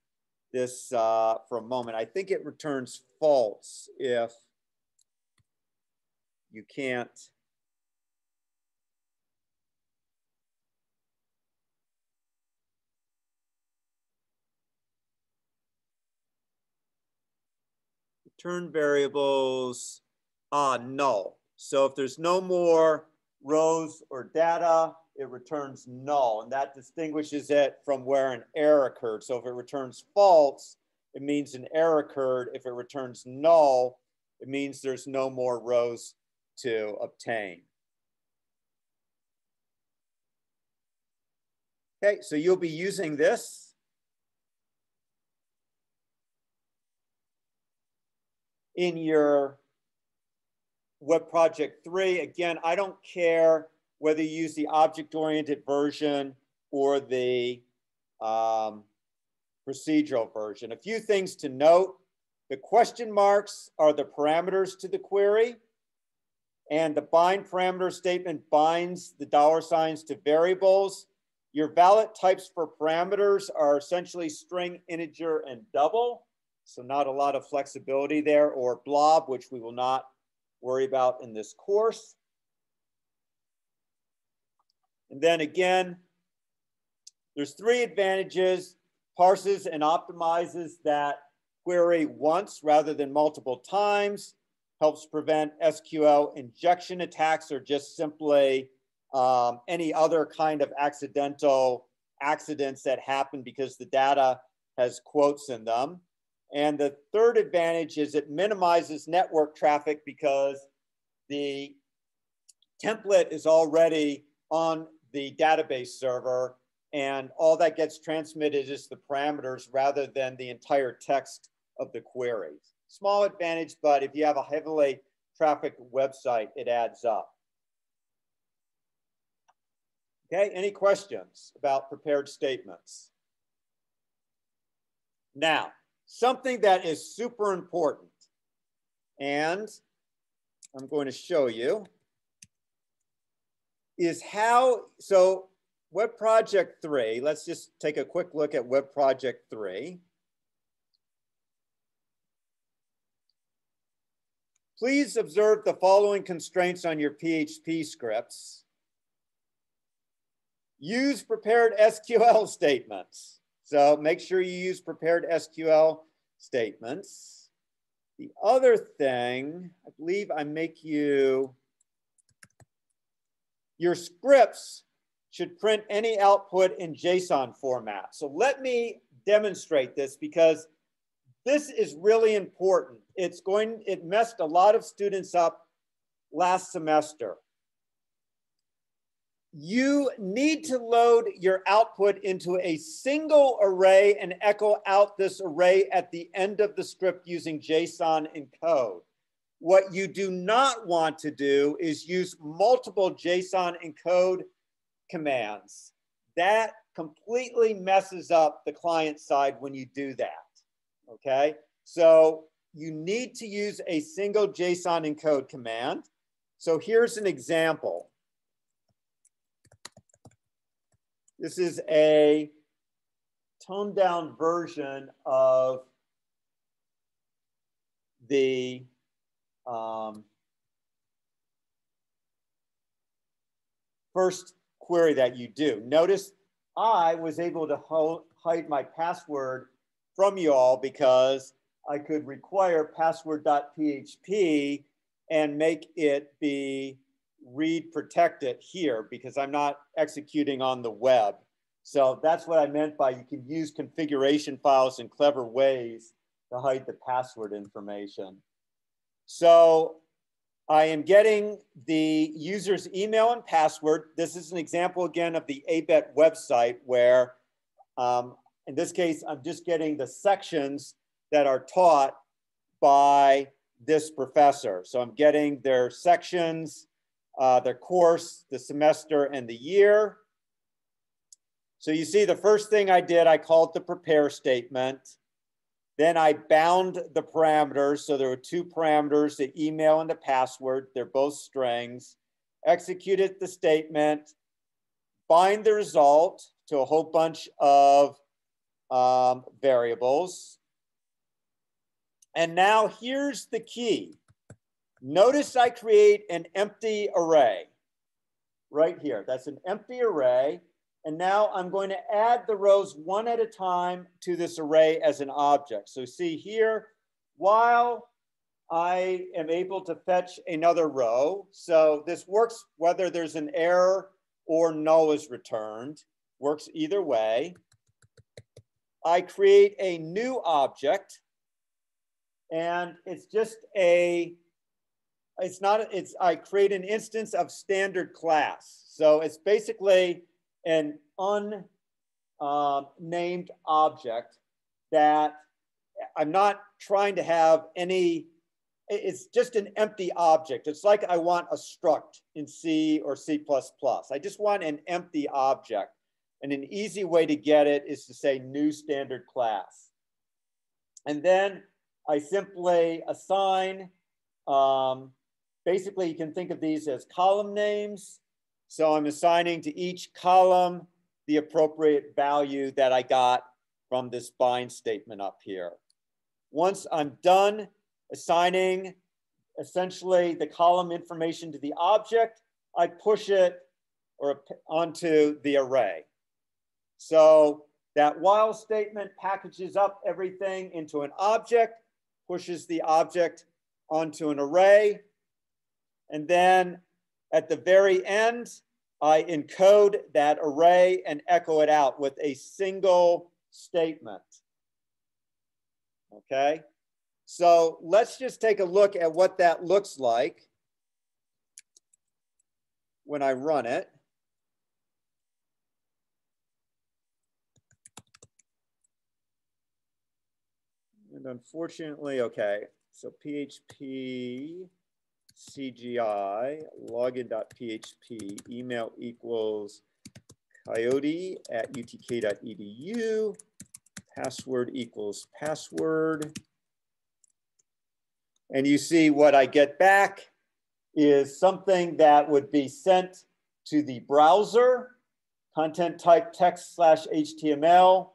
this for a moment. I think it returns false if you can't. Return variables, null. So if there's no more rows or data, it returns null, and that distinguishes it from where an error occurred. So if it returns false, it means an error occurred. If it returns null, it means there's no more rows to obtain. Okay, so you'll be using this in your Web Project 3. Again, I don't care whether you use the object-oriented version or the procedural version. A few things to note: the question marks are the parameters to the query, and the bind parameter statement binds the $signs to variables. Your valid types for parameters are essentially string, integer, and double, so not a lot of flexibility there, or blob, which we will not worry about in this course. And then again, there's three advantages: parses and optimizes that query once rather than multiple times, helps prevent SQL injection attacks or just simply any other kind of accidental accidents that happen because the data has quotes in them. And the third advantage is it minimizes network traffic because the template is already on the database server, and all that gets transmitted is the parameters rather than the entire text of the query. Small advantage, but if you have a heavily trafficked website, it adds up. Okay, any questions about prepared statements? Now, something that is super important, and I'm going to show you, is how, so Web Project 3, let's just take a quick look at Web Project 3. Please observe the following constraints on your PHP scripts. Use prepared SQL statements. So make sure you use prepared SQL statements. The other thing, I believe I make you, your scripts should print any output in JSON format. So let me demonstrate this because this is really important. It messed a lot of students up last semester. You need to load your output into a single array and echo out this array at the end of the script using JSON encode. What you do not want to do is use multiple JSON encode commands. That completely messes up the client side when you do that, okay? So you need to use a single JSON encode command. So here's an example. This is a toned down version of the first query that you do. Notice I was able to hide my password from you all because I could require password.php and make it be read protected here because I'm not executing on the web. So that's what I meant by you can use configuration files in clever ways to hide the password information. So I am getting the user's email and password. This is an example again of the apr8 website where in this case, I'm just getting the sections that are taught by this professor. So I'm getting their sections, their course, the semester, and the year. So you see the first thing I did, I called the prepare statement. Then I bound the parameters. So there were two parameters, the email and the password. They're both strings. Executed the statement, bind the result to a whole bunch of variables. And now here's the key. Notice I create an empty array right here. That's an empty array. And now I'm going to add the rows one at a time to this array as an object. So see here, while I am able to fetch another row, so this works whether there's an error or null is returned, works either way. I create a new object, and it's just a, I create an instance of standard class. So it's basically an unnamed object that I'm not trying to have any, it's just an empty object. It's like I want a struct in C or C++. I just want an empty object. And an easy way to get it is to say new standard class. And then I simply assign, basically you can think of these as column names. So I'm assigning to each column the appropriate value that I got from this bind statement up here. Once I'm done assigning essentially the column information to the object, I push it onto the array. So that while statement packages up everything into an object, pushes the object onto an array, and then at the very end, I encode that array and echo it out with a single statement. Okay, so let's just take a look at what that looks like when I run it. And unfortunately, okay, so PHP CGI login.php email equals coyote@utk.edu, password equals password. And you see what I get back is something that would be sent to the browser, content type text/HTML,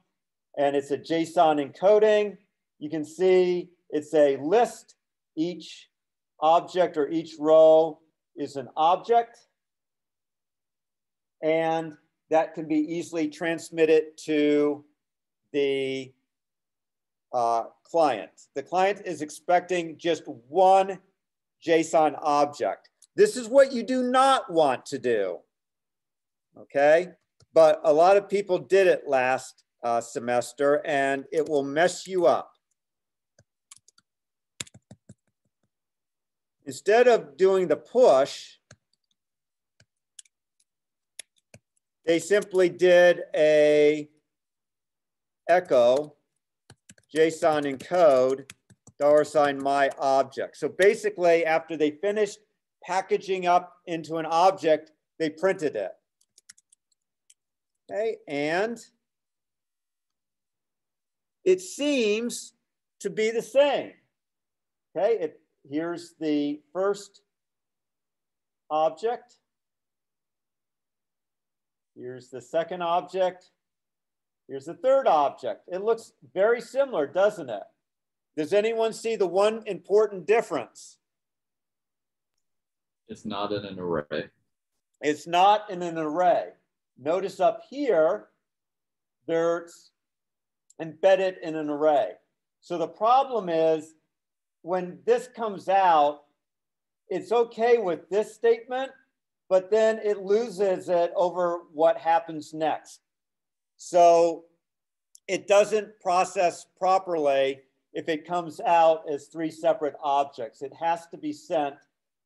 and it's a JSON encoding. You can see it's a list. Each object or each row is an object, and that can be easily transmitted to the client. The client is expecting just one JSON object. This is what you do not want to do, okay? But a lot of people did it last semester, and it will mess you up. Instead of doing the push, they simply did a echo JSON encode $my object. So basically, after they finished packaging up into an object, they printed it. Okay, and it seems to be the same. Okay, here's the first object. Here's the second object. Here's the third object. It looks very similar, doesn't it? Does anyone see the one important difference? It's not in an array. It's not in an array. Notice up here, there's embedded in an array. So the problem is when this comes out, it's okay with this statement, but then it loses it over what happens next. So it doesn't process properly if it comes out as three separate objects. It has to be sent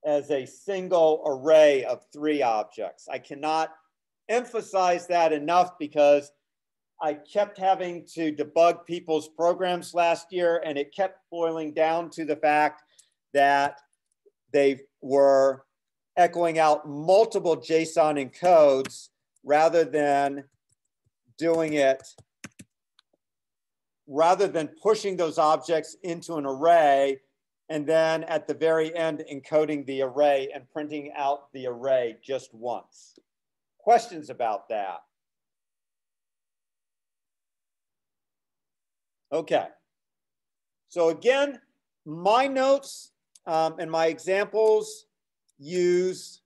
as a single array of three objects. I cannot emphasize that enough because I kept having to debug people's programs last year, and it kept boiling down to the fact that they were echoing out multiple JSON encodes rather than doing it, rather than pushing those objects into an array and then at the very end encoding the array and printing out the array just once. Questions about that? Okay. So again, my notes and my examples use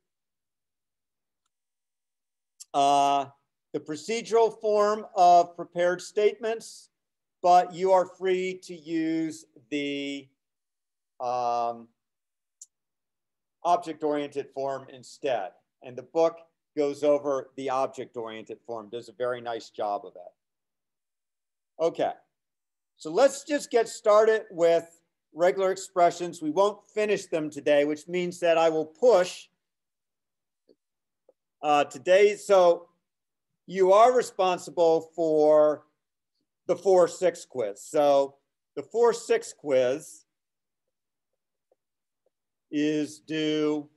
the procedural form of prepared statements, but you are free to use the object-oriented form instead. And the book goes over the object-oriented form, does a very nice job of it. Okay, so let's just get started with regular expressions. We won't finish them today, which means that I will push today. So you are responsible for the 4-6 quiz. So the 4-6 quiz is due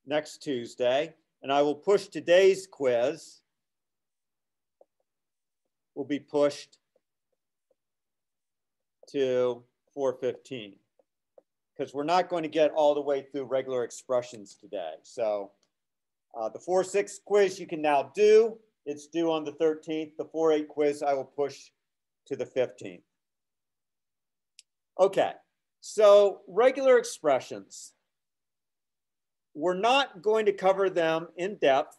next Tuesday, and I will push today's quiz, will be pushed to 4:15 because we're not going to get all the way through regular expressions today. So the 4-6 quiz you can now do. It's due on the 13th. The 4-8 quiz I will push to the 15th. Okay, so regular expressions. We're not going to cover them in depth,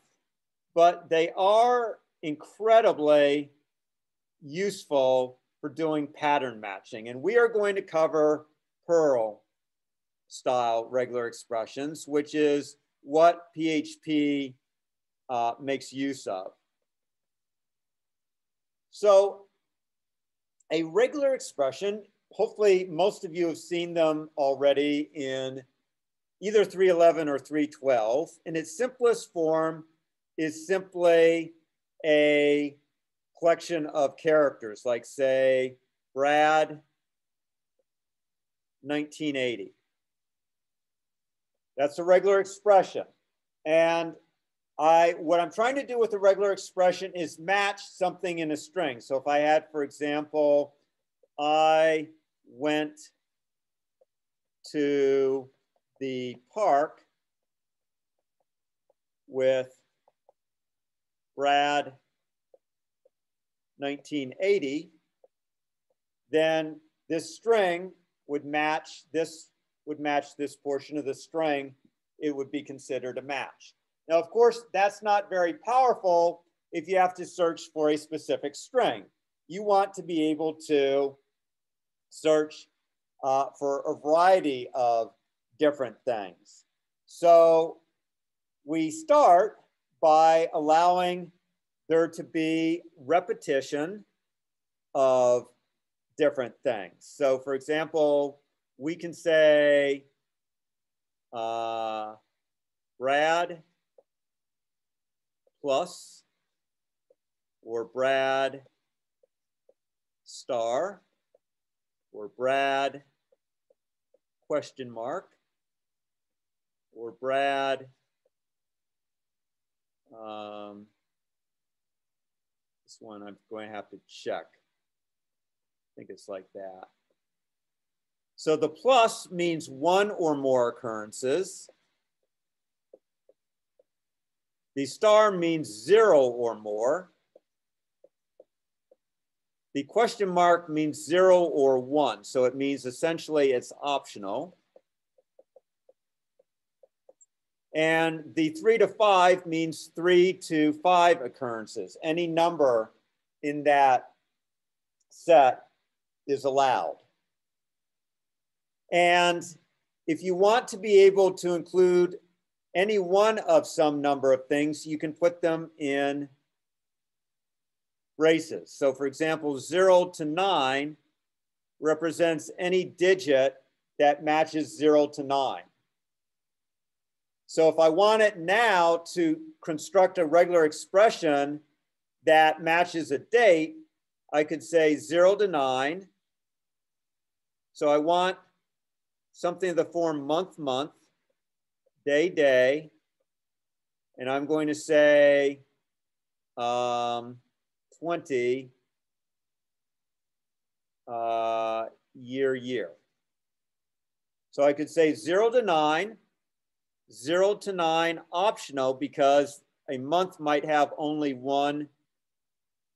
but they are incredibly useful for doing pattern matching. And we are going to cover Perl style regular expressions, which is what PHP makes use of. So a regular expression, hopefully most of you have seen them already in either 3.11 or 3.12. In its simplest form is simply a collection of characters, like say, Brad 1980. That's a regular expression. And what I'm trying to do with a regular expression is match something in a string. So if I had, for example, I went to the park with Brad 1980, then this string would match this portion of the string. It would be considered a match. Now, of course, that's not very powerful if you have to search for a specific string. You want to be able to search for a variety of different things. So we start by allowing there to be repetition of different things. So for example, we can say Brad plus or Brad star or Brad question mark or Brad this one I'm going to have to check. I think it's like that. So the plus means one or more occurrences. The star means 0 or more. The question mark means 0 or 1. So it means essentially it's optional. And the 3 to 5 means 3 to 5 occurrences. Any number in that set is allowed. And if you want to be able to include any one of some number of things, you can put them in braces. So for example, 0 to 9 represents any digit that matches 0 to 9. So if I want it now to construct a regular expression that matches a date, I could say 0 to 9. So I want something in the form month, month, day, day, and I'm going to say 20, year, year. So I could say 0 to 9, 0 to 9 optional because a month might have only one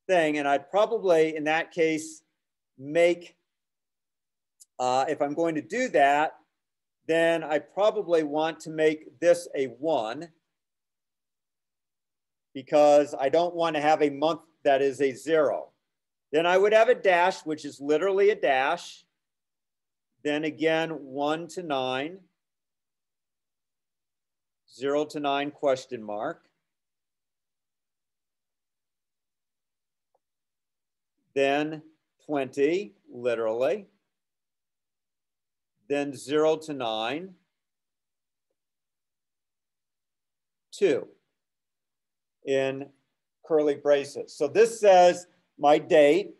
thing. And I'd probably, in that case, make, if I'm going to do that, then I probably want to make this a 1 because I don't want to have a month that is a 0. Then I would have a dash, which is literally a dash. Then again, 1 to 9. 0 to 9 question mark. Then 20, literally. Then 0 to 9. 2 in curly braces. So this says my date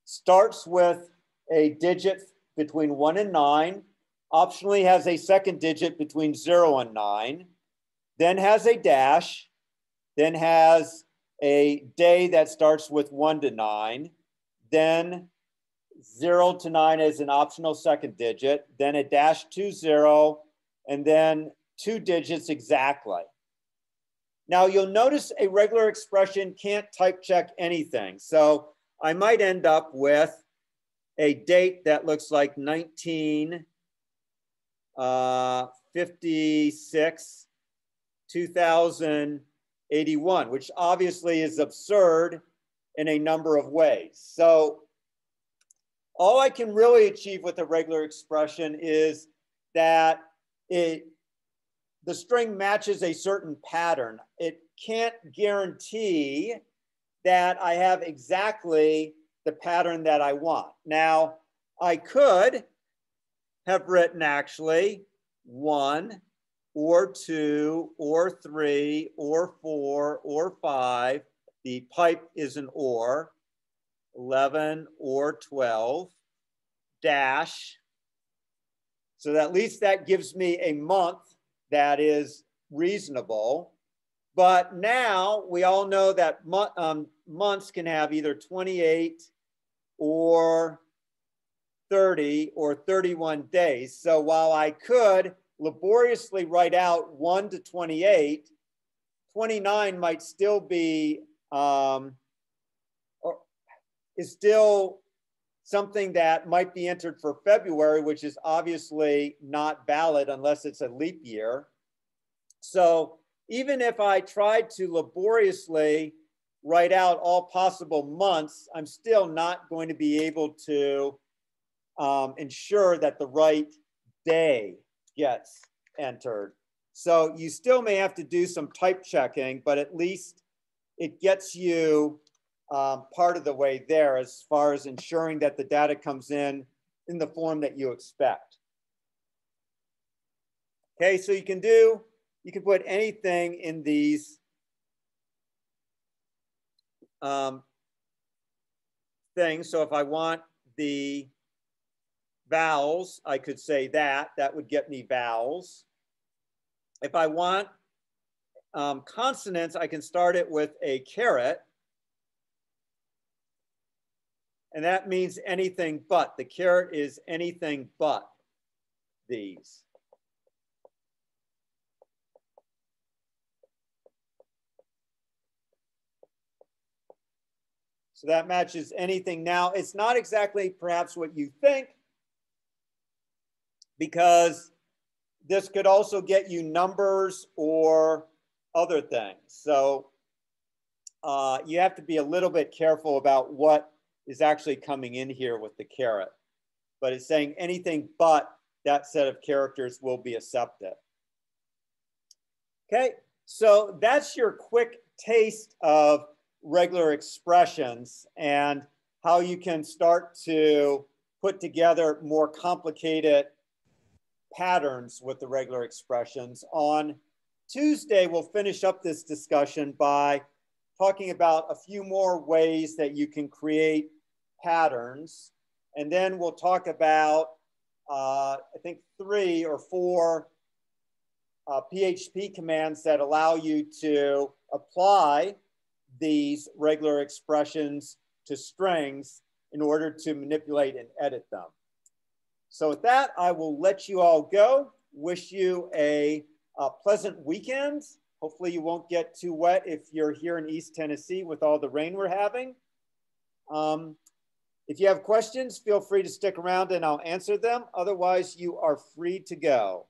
starts with a digit between 1 and 9, optionally has a second digit between 0 and 9, then has a dash, then has a day that starts with 1 to 9, then 0 to 9 is an optional second digit, then a dash 2 0, and then 2 digits exactly. Now you'll notice a regular expression can't type check anything. So I might end up with a date that looks like 1956, 2081, which obviously is absurd in a number of ways. So all I can really achieve with a regular expression is that the string matches a certain pattern. It can't guarantee that I have exactly the pattern that I want. Now, I could have written actually 1 or 2 or 3 or 4 or 5. The pipe is an or. 11 or 12, dash. So at least that gives me a month that is reasonable. But now we all know that months can have either 28 or 30 or 31 days. So while I could laboriously write out 1 to 28, 29 might still be, is still something that might be entered for February, which is obviously not valid unless it's a leap year. So even if I tried to laboriously write out all possible months, I'm still not going to be able to ensure that the right day gets entered. So you still may have to do some type checking, but at least it gets you part of the way there as far as ensuring that the data comes in the form that you expect. Okay, so you can put anything in these things. So if I want the vowels, I could say that would get me vowels. If I want consonants, I can start it with a caret. And that means anything but. The caret is anything but these. So that matches anything. Now, it's not exactly perhaps what you think, because this could also get you numbers or other things. So you have to be a little bit careful about what is actually coming in here with the caret. But it's saying anything but that set of characters will be accepted. Okay, so that's your quick taste of regular expressions and how you can start to put together more complicated patterns with the regular expressions. On Tuesday, we'll finish up this discussion by talking about a few more ways that you can create patterns. And then we'll talk about, I think, 3 or 4 PHP commands that allow you to apply these regular expressions to strings in order to manipulate and edit them. So with that, I will let you all go. Wish you a pleasant weekend. Hopefully you won't get too wet if you're here in East Tennessee with all the rain we're having. If you have questions, feel free to stick around and I'll answer them. Otherwise, you are free to go.